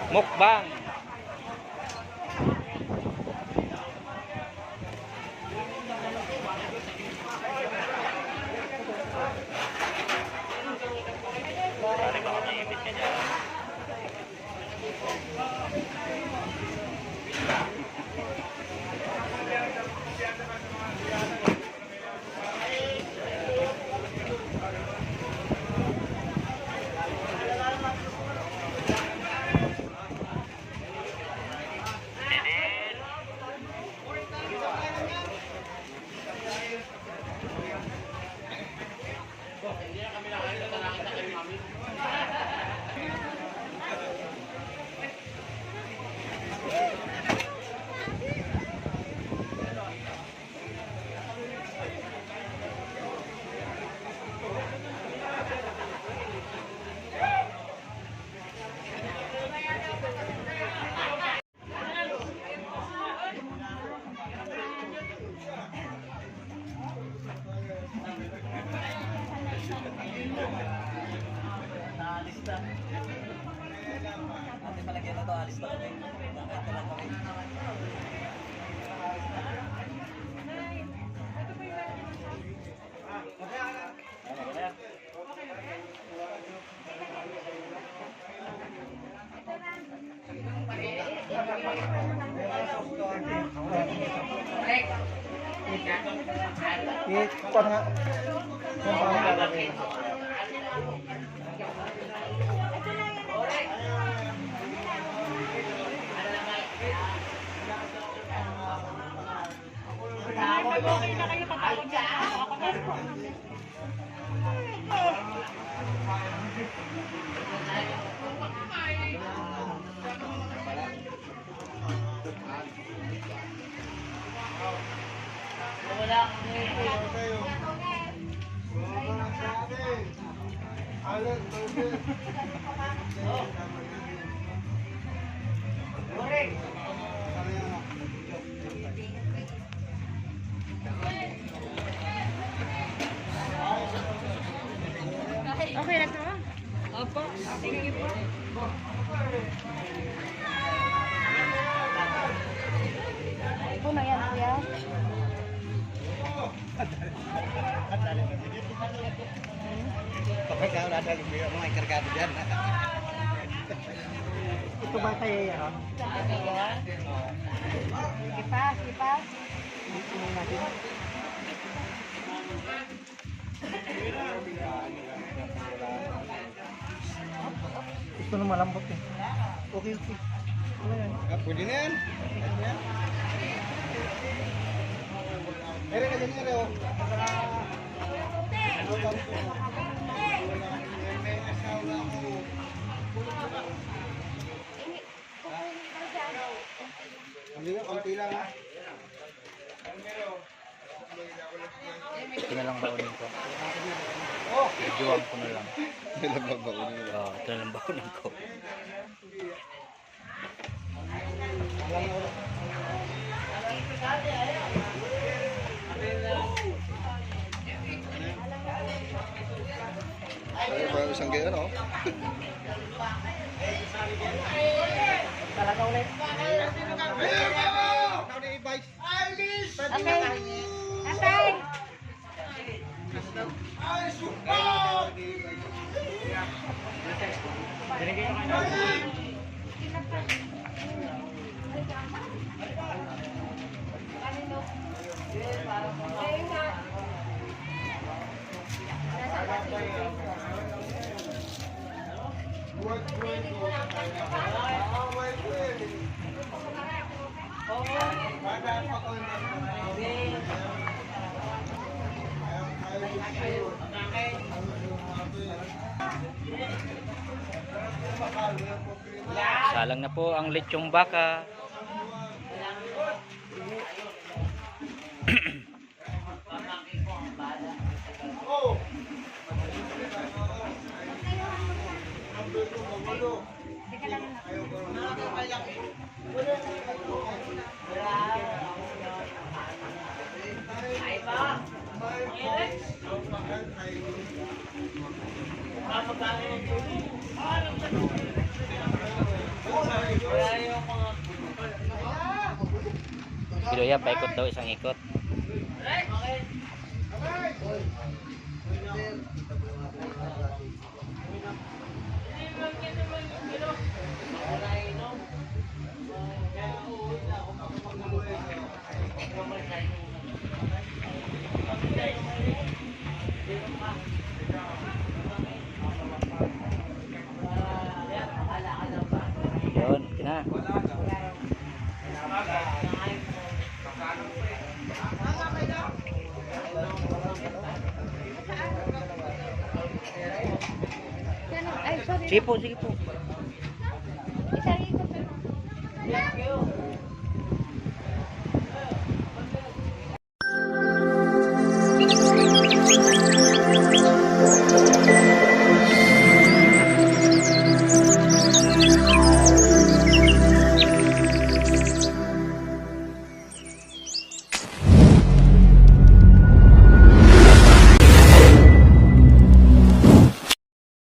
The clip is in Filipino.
Mukbang. Ate palagyan na to, alis na kami. Ate lang kami. Ikon nga. Kung paano lalagay. Okay na kayo patapos dyan. Okay na to? Opo. Sige po. Puno yan, kuya. Kapag ka wala daling mga ikargado dyan. Ito ba tayo yan? Kipas, kipas. Tingnan natin. Gusto na malambot eh. Okay, okay. Ano yan? Pwede na yan. Meron ka dyan nyo. Hindi nga, konti lang ha. Ito na lang baunin ko. Videoan ko na lang. Ito lang babaunin mo. Oh, ito na lang baunin ko. Ay, parang isang gaya, no? Talaga ulit. Okay. Atay. Salang na po ang lechong baka. Ay, Joya, paikot daw isang ikot. Yun, okay na. Ay, sorry. Sige po, sige po. Isa rin ko.